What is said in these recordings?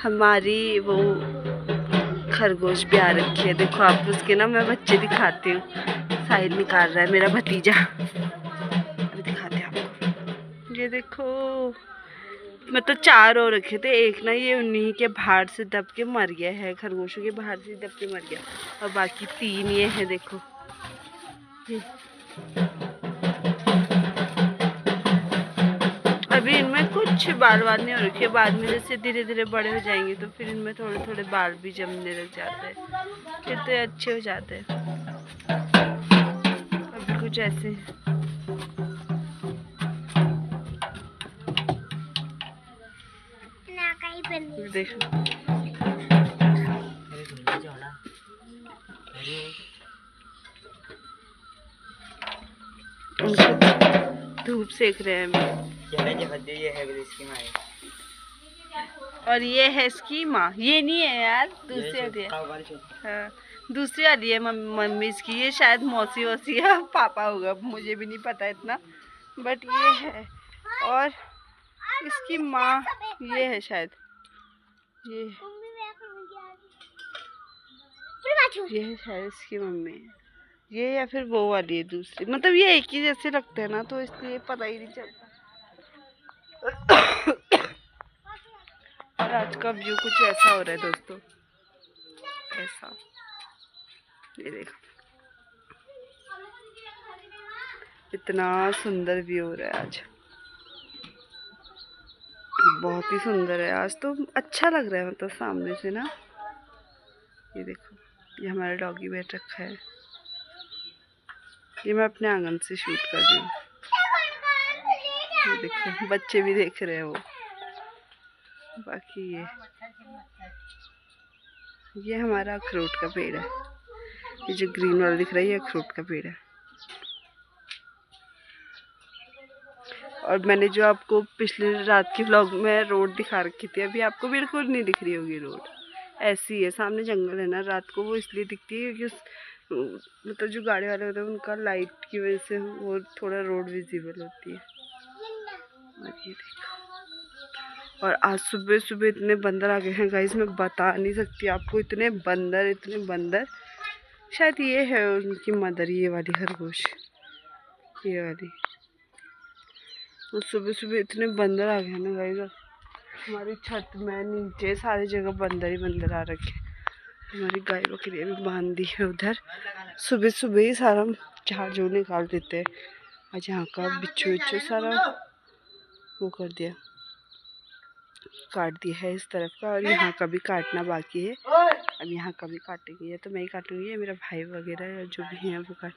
हमारी वो खरगोश भी आ रखी है। देखो आप उसके ना मैं बच्चे दिखाती हूँ। साहिल निकाल रहा है मेरा भतीजा, अभी दिखाते हैं आपको। ये देखो, मतलब 4 हो रखे थे, एक ना ये उन्हीं के बाहर से दब के मर गया है, खरगोशों के बाहर से दब के मर गया, और बाकी 3 ये है। देखो अभी इनमें कुछ बाल नहीं हो रखे, बाद में जैसे धीरे धीरे बड़े हो जाएंगे तो फिर इनमें थोड़े थोड़े बाल भी जमने लग जाते हैं, फिर तो अच्छे हो जाते हैं। अभी कुछ ऐसे देखो, धूप सेक रहे हैं। और ये है इसकी माँ, ये नहीं है यार, दूसरी वाली है। हाँ, दूसरी वाली है मम्मी इसकी, ये शायद मौसी वौसी या पापा होगा, मुझे भी नहीं पता इतना, बट ये है। और इसकी माँ ये है शायद, ये है शायद इसकी मम्मी, ये या फिर वो वाली है दूसरी, मतलब ये एक ही जैसे लगते हैं ना, तो इसलिए पता ही नहीं चलता। और आज का व्यू कुछ ऐसा हो रहा है दोस्तों, ऐसा, ये देखो इतना सुंदर व्यू हो रहा है आज, बहुत ही सुंदर है आज तो, अच्छा लग रहा है मतलब सामने से ना। ये देखो, ये हमारा डॉगी बैठ रखा है, ये मैं अपने आंगन से शूट कर रही हूँ। ये देखो बच्चे भी देख रहे हैं वो। बाकी ये हमारा अखरोट का पेड़ है, ये जो ग्रीन वाला दिख रहा है ये अखरोट का पेड़ है। और मैंने जो आपको पिछले रात की व्लॉग में रोड दिखा रखी थी, अभी आपको बिल्कुल नहीं दिख रही होगी रोड, ऐसी है, सामने जंगल है ना, रात को वो इसलिए दिखती है क्योंकि मतलब जो गाड़ी वाले होते हैं उनका लाइट की वजह से वो थोड़ा रोड विजिबल होती है। और ये देखो, और आज सुबह सुबह इतने बंदर आ गए हैं गाइस, मैं बता नहीं सकती आपको, इतने बंदर। शायद ये है उनकी मदर, ये वाली खरगोश, ये वाली। और सुबह सुबह इतने बंदर आ गए ना गाइस, हमारी छत में नीचे सारी जगह बंदर ही बंदर आ रखे। हमारी गाय बकरियाँ भी बांध दी है उधर, सुबह सुबह ही सारा झाड़ झूड़ निकाल देते हैं। आज यहाँ का बिच्छू सारा वो कर दिया, काट दिया है इस तरफ का, और यहाँ का भी काटना बाकी है, अब यहाँ का भी काटेंगे, तो मैं ही काटूंगी, ये मेरा भाई वगैरह जो भी हैं वो काट।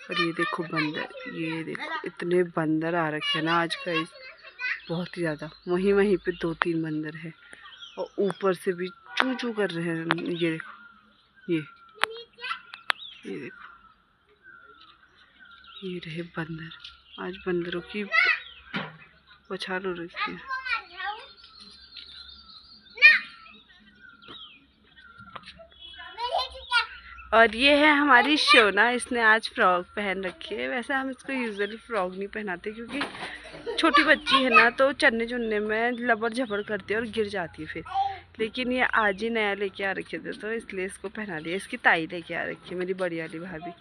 और ये देखो बंदर, ये देखो इतने बंदर आ रखे हैं ना आज का, बहुत ही ज़्यादा, वहीं पे 2-3 बंदर है, और ऊपर से भी चू चू कर रहे हैं। ये देखो, ये देखो, ये रहे बंदर, आज बंदरों की बौछार हो रखी है। और ये है हमारी शोना, इसने आज फ्रॉक पहन रखी है। वैसे हम इसको यूजुअली फ्रॉक नहीं पहनाते क्योंकि छोटी बच्ची है ना, तो चलने चुनने में लबड़ झपड़ करती है और गिर जाती है फिर, लेकिन ये आज ही नया लेके आ रखे थे तो इसलिए इसको पहना दिया। इसकी ताई लेके आ रखी है, मेरी बड़ी वाली भाभी,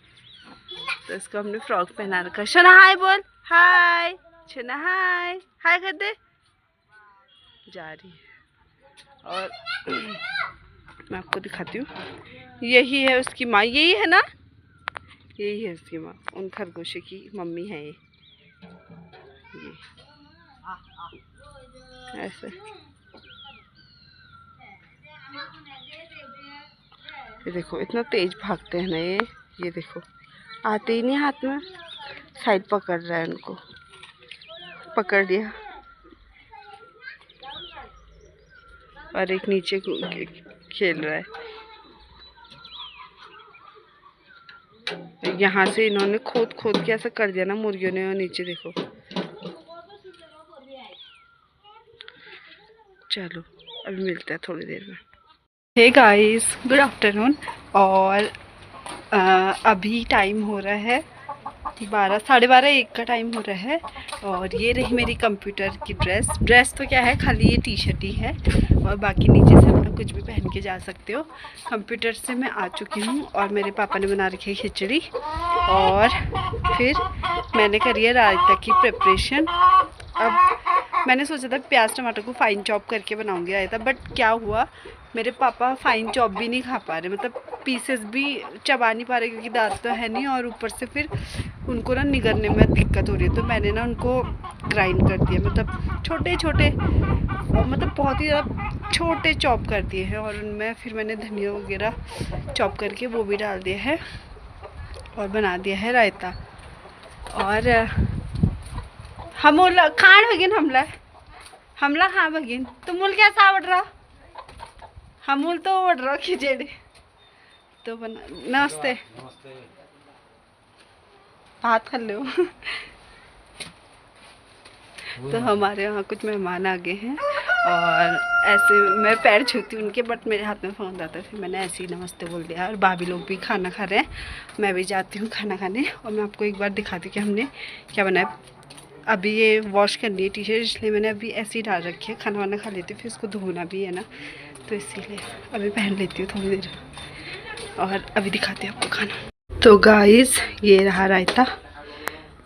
तो इसको हमने फ्रॉक पहना रखा। शोना हाय बोल, हाय शोना, हाय हाय कर दे, जा रही है। और मैं आपको दिखाती हूँ, यही है उसकी माँ, यही है ना, यही है उसकी माँ, उन खरगोशे की मम्मी है ये ऐसे। ये देखो इतना तेज भागते हैं ना ये देखो, आते ही नहीं हाथ में, साइड पकड़ रहा है, उनको पकड़ लिया, और एक नीचे खेल रहा है। यहाँ से इन्होंने खोद के ऐसा कर दिया ना मुर्गियों ने, और नीचे देखो। चलो अभी मिलते हैं थोड़ी देर में। Hey guys, good afternoon. और अभी टाइम हो रहा है 12 साढ़े 12 1 का टाइम हो रहा है। और ये रही मेरी कंप्यूटर की ड्रेस तो क्या है, खाली ये टी शर्ट ही है और बाकी नीचे से अपना कुछ भी पहन के जा सकते हो। कंप्यूटर से मैं आ चुकी हूँ और मेरे पापा ने बना रखी है खिचड़ी और फिर मैंने करी है रायता की प्रिपरेशन। अब मैंने सोचा था प्याज टमाटर को फाइन चॉप करके बनाऊंगी रायता, बट क्या हुआ, मेरे पापा फाइन चॉप भी नहीं खा पा रहे, मतलब पीसेस भी चबा नहीं पा रहे क्योंकि दांत तो है नहीं, और ऊपर से फिर उनको ना निगलने में दिक्कत हो रही है। तो मैंने ना उनको ग्राइंड कर दिया, मतलब छोटे छोटे, मतलब बहुत ही ज़्यादा छोटे चॉप कर दिए हैं। और उनमें फिर मैंने धनिया वगैरह चॉप करके वो भी डाल दिया है और बना दिया है रायता। और हम खान बगिन हमला खा बगिन तो मूल क्या सावड़ रहा, हमूल तो ओढ़ रहा खिचड़ी तो बना। नमस्ते, हाथ खा लो। तो हमारे यहाँ कुछ मेहमान आ गए हैं और ऐसे मैं पैर छूती हूँ उनके, बट मेरे हाथ में फ़ोन आता है, फिर मैंने ऐसे ही नमस्ते बोल दिया। और भाभी लोग भी खाना खा रहे हैं, मैं भी जाती हूँ खाना खाने। और मैं आपको एक बार दिखाती हूँ कि हमने क्या बनाया। अभी ये वॉश करनी है टी शर्ट, इसलिए मैंने अभी ऐसे ही डाल रखी है। खाना वाना खा लेती हूँ, फिर इसको धोना भी है ना, तो इसीलिए अभी पहन लेती हूँ थोड़ी देर और अभी दिखाती हूँ आपको खाना। तो गाइस ये रहा रायता,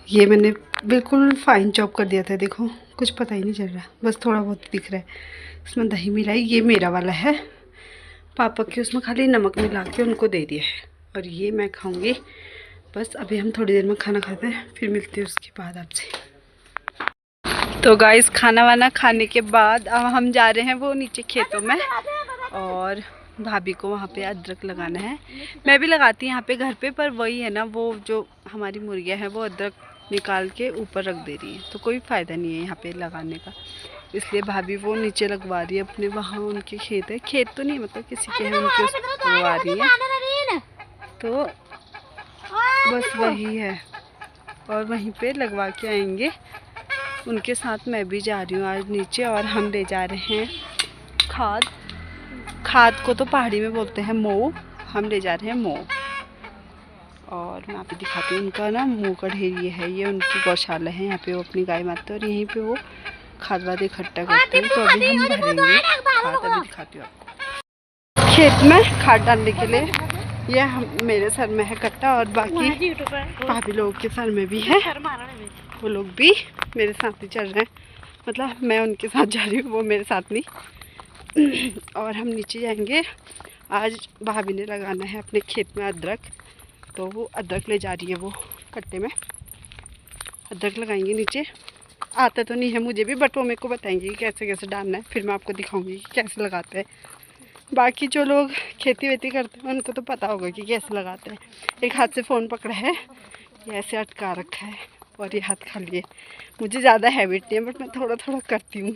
ये मैंने बिल्कुल फाइन चॉप कर दिया था, देखो कुछ पता ही नहीं चल रहा, बस थोड़ा बहुत दिख रहा है। इसमें दही मिलाई, ये मेरा वाला है, पापा के उसमें खाली नमक मिला के उनको दे दिया है और ये मैं खाऊंगी बस। अभी हम थोड़ी देर में खाना खाते हैं, फिर मिलते हैं उसके बाद आपसे। तो गाइस खाना वाना खाने के बाद अब हम जा रहे हैं वो नीचे खेतों में, और भाभी को वहाँ पे अदरक लगाना है। मैं भी लगाती यहाँ पे घर पे, पर वही है ना, वो जो हमारी मुर्गियाँ हैं वो अदरक निकाल के ऊपर रख दे रही है, तो कोई फ़ायदा नहीं है यहाँ पे लगाने का, इसलिए भाभी वो नीचे लगवा रही है अपने। वहाँ उनके खेत है, खेत तो नहीं मतलब किसी के हैं, उनके उस लगवा रही है, तो बस वही है और वहीं पे लगवा के आएंगे। उनके साथ मैं भी जा रही हूँ आज नीचे, और हम ले जा रहे हैं खाद को तो पहाड़ी में बोलते हैं मो, हम ले जा रहे हैं मो। और मैं आप दिखाती हूँ उनका ना मुँह का ढेर ये है, ये उनकी गौशाला है, यहाँ पे वो अपनी गाय मारते हैं और यहीं पे वो खाद वाद इकट्ठा करते हैं। तो अभी हम भरेंगे खाद, अभी दिखाती हूँ आपको। खेत में खाद डालने के लिए ये मेरे सर में है कट्टा, और बाकी भाभी लोगों के सर में भी है, वो लोग भी मेरे साथ ही चल रहे हैं, मतलब मैं उनके साथ जा रही हूँ, वो मेरे साथ नहीं। और हम नीचे जाएंगे, आज भाभी ने लगाना है अपने खेत में अदरक, तो वो अदरक ले जा रही है, वो कट्टे में अदरक लगाएंगे नीचे। आता तो नहीं है मुझे भी, बट वो मेरे को बताएंगे कि कैसे कैसे डालना है, फिर मैं आपको दिखाऊंगी कि कैसे लगाते हैं। बाकी जो लोग खेती वेती करते हैं उनको तो पता होगा कि कैसे लगाते हैं। एक हाथ से फ़ोन पकड़ा है, ये ऐसे अटका रखा है और ये हाथ खाली है। मुझे ज़्यादा हैबिट नहीं है, बट मैं थोड़ा थोड़ा करती हूँ,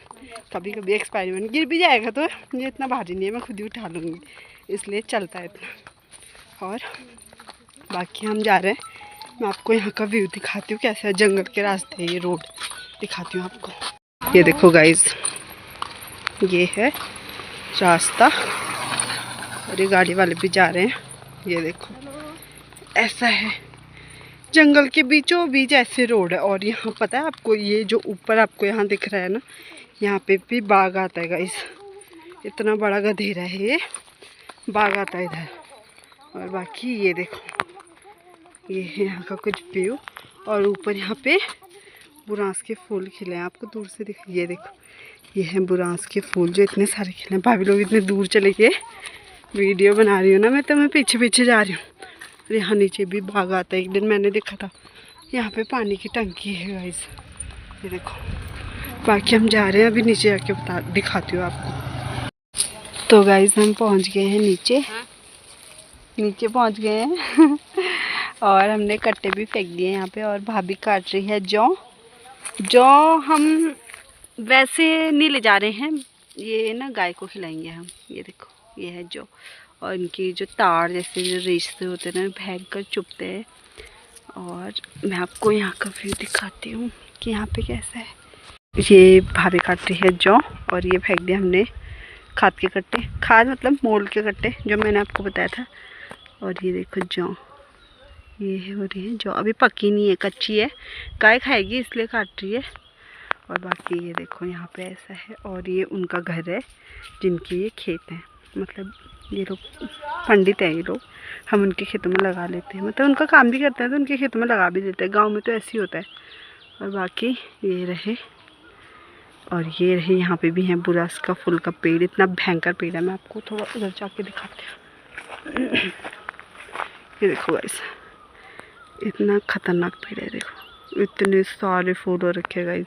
कभी कभी एक्सपेरिमेंट। गिर भी जाएगा तो ये इतना भारी नहीं है, मैं खुद ही उठा लूँगी, इसलिए चलता है इतना। और बाकी हम जा रहे हैं, मैं आपको यहाँ का व्यू दिखाती हूँ कैसा है, जंगल के रास्ते, ये रोड दिखाती हूँ आपको। ये देखो गाइस, ये है रास्ता और ये गाड़ी वाले भी जा रहे हैं, ये देखो ऐसा है, जंगल के बीचों बीच ऐसे रोड है। और यहाँ पता है आपको, ये जो ऊपर आपको यहाँ दिख रहा है ना, यहाँ पे भी बाघ आता है गाइस, इतना बड़ा गधेरा है ये, बाघ आता है इधर। और बाकी ये देखो, ये है यहाँ का कुछ व्यू, और ऊपर यहाँ पे बुरांस के फूल खिले हैं, आपको दूर से दिख, ये देखो ये है बुरांस के फूल जो इतने सारे खिले हैं। भाभी लोग इतने दूर चले गए, वीडियो बना रही हूँ ना मैं, तो मैं पीछे पीछे जा रही हूँ। और यहाँ नीचे भी बाघ आता है, एक दिन मैंने देखा था। यहाँ पे पानी की टंकी है गाइस, ये देखो। बाकी हम जा रहे हैं, अभी नीचे जाके दिखाती हूँ आपको। तो गाइस हम पहुँच गए हैं नीचे पहुँच गए हैं। और हमने कट्टे भी फेंक दिए यहाँ पे, और भाभी काट रही है जौ हम वैसे नहीं ले जा रहे हैं, ये ना गाय को खिलाएंगे हम। ये देखो ये है जौ, और इनकी जो ताड़ जैसे जो रेशे होते हैं ना, फेंक कर चुभते हैं। और मैं आपको यहाँ का व्यू दिखाती हूँ कि यहाँ पे कैसा है। ये भाभी काट रही है जौ, और ये फेंक दिया हमने खाद के कट्टे, खाद मतलब मोल के कट्टे जो मैंने आपको बताया था। और ये देखो जौ, ये हो रही है जो अभी पकी नहीं है, कच्ची है, गाय खाएगी इसलिए काट रही है। और बाकी ये देखो यहाँ पे ऐसा है। और ये उनका घर है जिनके ये खेत हैं, मतलब ये लोग पंडित हैं ये लोग, हम उनके खेतों में लगा लेते हैं, मतलब उनका काम भी करते हैं तो उनके खेतों में लगा भी देते हैं। गांव में तो ऐसे ही होता है। और बाकी ये रहे, और ये रहे यहाँ पे भी है बुरास का फूल का पेड़, इतना भयंकर पेड़ है। मैं आपको थोड़ा उधर जाके दिखाती हूँ। ये देखो गाइस, इतना खतरनाक पेड़ है, देखो इतने सारे फूल हो रखे गाइस,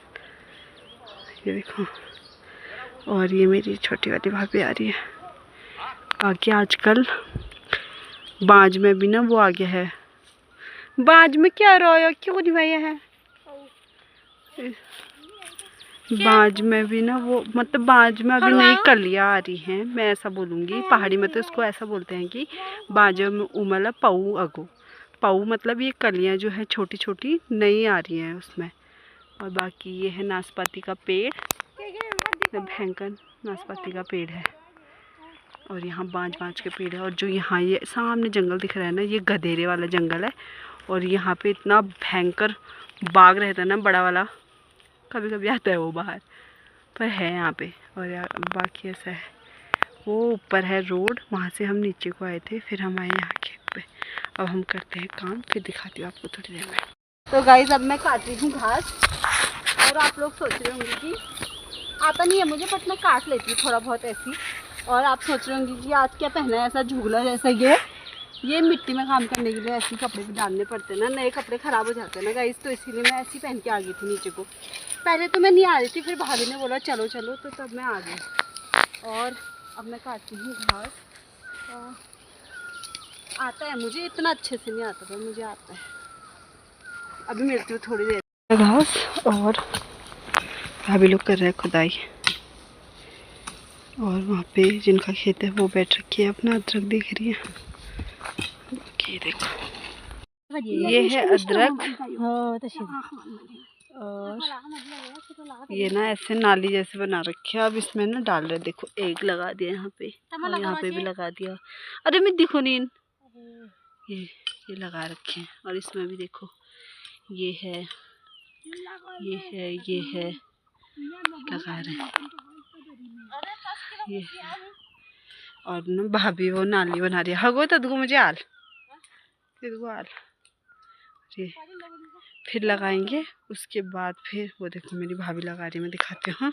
ये देखो। और ये मेरी छोटी वाली भाभी आ रही है। बाकी आजकल बाज में भी ना वो आ गया है। बाज में क्या रोया, क्यों निभाया है? बाज में भी ना वो, मतलब बाज में अभी नई कलियां आ रही हैं, मैं ऐसा बोलूँगी। पहाड़ी में तो इसको ऐसा बोलते हैं कि बाज में उमला पऊ अगो। पऊ मतलब ये कलियां जो है छोटी छोटी नई आ रही हैं उसमें। और बाकी ये है नाशपाती का पेड़, भयंकर नाशपाती का पेड़ है। और यहाँ बांज के पेड़ है। और जो यहाँ ये सामने जंगल दिख रहा है ना, ये गधेरे वाला जंगल है। और यहाँ पे इतना भयंकर बाघ रहता है ना, बड़ा वाला, कभी कभी आता है वो बाहर, पर है यहाँ पे। और यार बाकी ऐसा है, वो ऊपर है रोड, वहाँ से हम नीचे को आए थे, फिर हम आए यहाँ खेत पे। अब हम करते हैं काम, फिर दिखाती हूँ आपको थोड़ी देर में। तो गाइस अब मैं काट रही हूँ घास। और आप लोग सोच रहे होंगे कि आता नहीं है मुझे, बट मैं काट लेती हूँ थोड़ा बहुत ऐसी। और आप सोच रहे होंगे कि आज क्या पहना है ऐसा झूला जैसा। ये मिट्टी में काम करने के लिए ऐसे कपड़े भी डालने पड़ते हैं ना, नए कपड़े ख़राब हो जाते हैं ना गाइस, तो इसीलिए मैं ऐसी पहन के आ गई थी नीचे को। पहले तो मैं नहीं आ रही थी, फिर भाभी ने बोला चलो चलो, तो तब मैं आ गई। और अब मैं काटती हूँ घास। आता है मुझे, इतना अच्छे से नहीं आता था, मुझे आता है। अभी मिलती हूँ थोड़ी देर घास। और भाभी लोग कर रहे हैं खुदाई। और वहाँ पे जिनका खेत है वो बैठ रखी है, अपना अदरक देख रही है। ये देखो, ये है अदरक। और ये ना ऐसे नाली जैसे बना रखी है। अब इसमें ना डाल रहे, देखो एक लगा दिया यहाँ पे, और यहाँ पे भी लगा दिया। अरे मैं दिखो नीन, ये लगा रखे हैं। और इसमें भी देखो, ये है, ये है, ये है, लगा रहे हैं ये है। और ना भाभी वो नाली बना रही है। हगो तो मुझे आल, आल ये फिर लगाएंगे। उसके बाद फिर वो देखो मेरी भाभी लगा रही है, मैं दिखाती हूँ।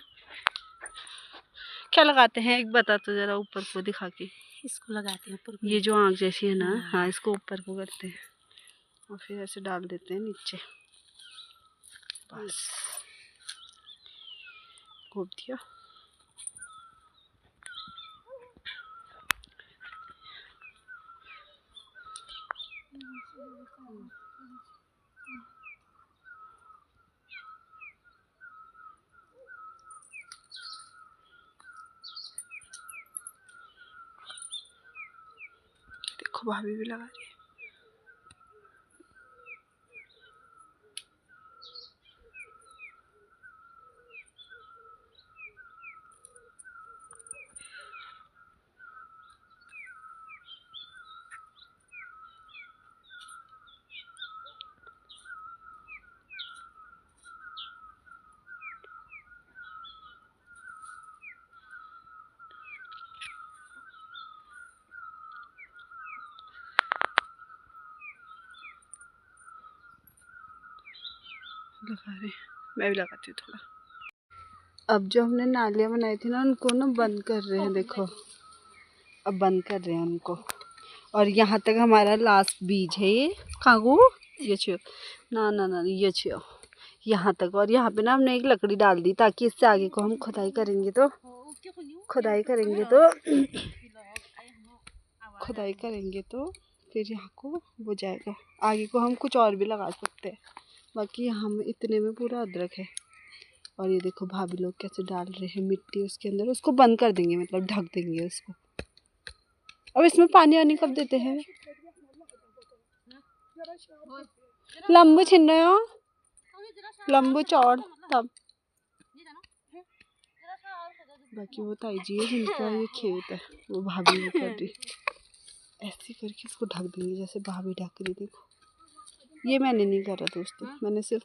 क्या लगाते हैं एक बता तो जरा, ऊपर को दिखा के। इसको लगाते हैं ऊपर, ये जो आँख जैसी है ना, हाँ इसको ऊपर को करते हैं और फिर ऐसे डाल देते हैं नीचे, बस घोप दिया। देखो भाभी भी लगा रही है। लगा रहे, मैं भी लगाती हूँ थोड़ा। अब जो हमने नालियाँ बनाई थी ना, उनको ना बंद कर रहे हैं, देखो अब बंद कर रहे हैं उनको। और यहाँ तक हमारा लास्ट बीज है ये कागू, ये छियो ना ना ना ये छियो यहाँ तक। और यहाँ पे ना हमने एक लकड़ी डाल दी ताकि इससे आगे को हम खुदाई करेंगे तो फिर यहाँ को हो जाएगा। आगे को हम कुछ और भी लगा सकते हैं। बाकी हम इतने में पूरा अदरक है। और ये देखो भाभी लोग कैसे डाल रहे हैं मिट्टी उसके अंदर, उसको बंद कर देंगे, मतलब ढक देंगे उसको। अब इसमें पानी आनी कब देते हैं? लंबू छिन रहे हो, लंबू चौड़ तब। बाकी वो ताई जी है जिनका ये खेत है, वो भाभी कर रही, ऐसे करके इसको ढक देंगे जैसे भाभी ढक रही। देखो ये मैंने नहीं करा दोस्तों, मैंने सिर्फ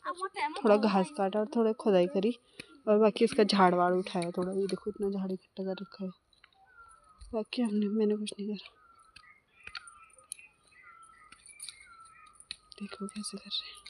थोड़ा घास काटा और थोड़ा खुदाई करी और बाकी इसका झाड़ वाड़ उठाया थोड़ा। ये देखो इतना झाड़ इकट्ठा कर रखा है, बाकी मैंने कुछ नहीं करा। देखो कैसे कर रहे हैं।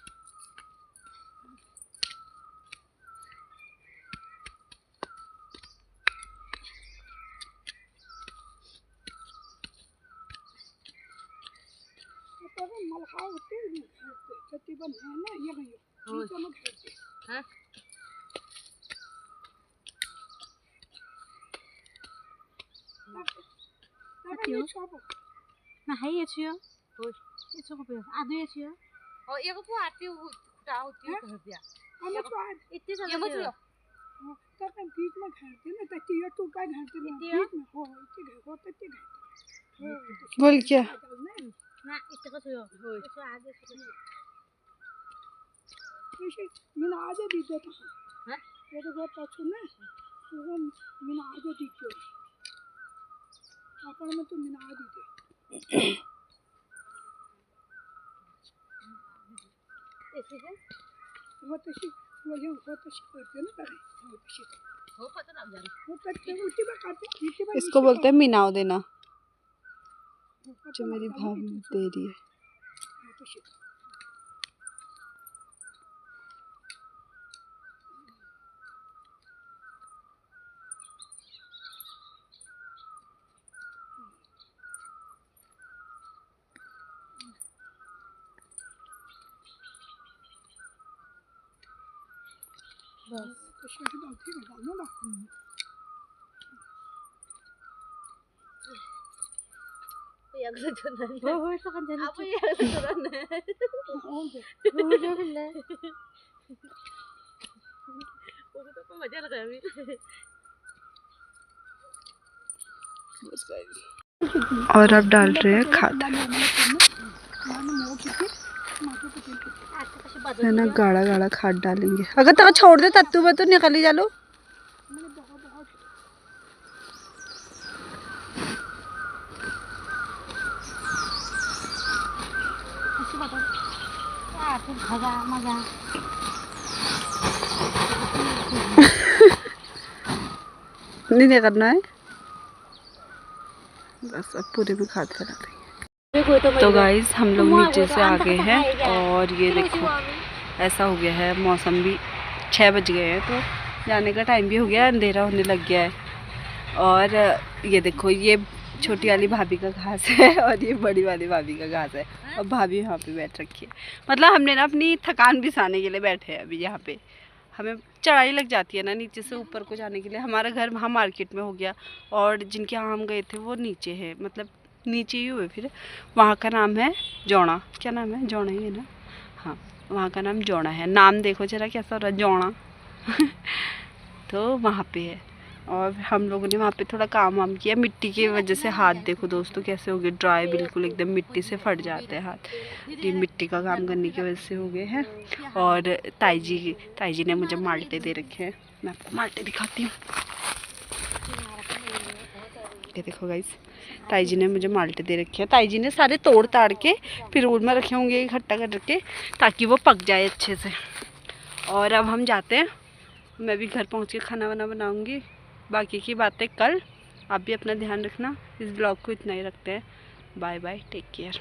बोल क्या इसको बोलते हैं मीनाव देना, जो मेरी भाभी दे रही है। और अब डाल रहे हैं खाद, है ना, गाढ़ा गाढ़ा खाद डालेंगे। अगर तक छोड़ दे तत्तू में तो निकल ही जालो। नहीं करना है बस, अब पूरे में खाद फैला देंगे। तो गाइस हम लोग नीचे से आ गए हैं और ये देखो ऐसा हो गया है, मौसम भी 6 बज गए हैं तो जाने का टाइम भी हो गया, अंधेरा होने लग गया है। और ये देखो ये छोटी वाली भाभी का घास है और ये बड़ी वाली भाभी का घास है और भाभी यहाँ पे बैठ रखी है। मतलब हमने ना अपनी थकान बिसाने के लिए बैठे हैं अभी यहाँ पे। हमें चढ़ाई लग जाती है ना नीचे से ऊपर को जाने के लिए। हमारा घर वहाँ मार्केट में हो गया और जिनके यहाँ हम गए थे वो नीचे है, मतलब नीचे ही हुए। फिर वहाँ का नाम है जौना, क्या नाम है, जौना ही है ना, हाँ वहाँ का नाम जौना है। नाम देखो जरा कैसा हो रहा है, जौना तो वहाँ पे है। और हम लोगों ने वहाँ पे थोड़ा काम वाम किया। मिट्टी की वजह से हाथ देखो दोस्तों कैसे हो गए ड्राई, बिल्कुल एकदम मिट्टी से फट जाते हैं हाथ। ये मिट्टी का काम करने की वजह से हो गए हैं। और ताई जी ने मुझे माल्टे दे रखे हैं, मैं आपको माल्टे दिखाती हूँ। ये देखो गाइस, ताई जी ने मुझे माल्टे दे रखे हैं। ताई जी ने सारे तोड़ ताड़ के फिर रोड में रखे होंगे इकट्ठा कर के, ताकि वो पक जाए अच्छे से। और अब हम जाते हैं, मैं भी घर पहुँच के खाना वाना बनाऊँगी। बाकी की बातें कल। आप भी अपना ध्यान रखना। इस ब्लॉग को इतना ही रखते हैं। Bye bye, take care.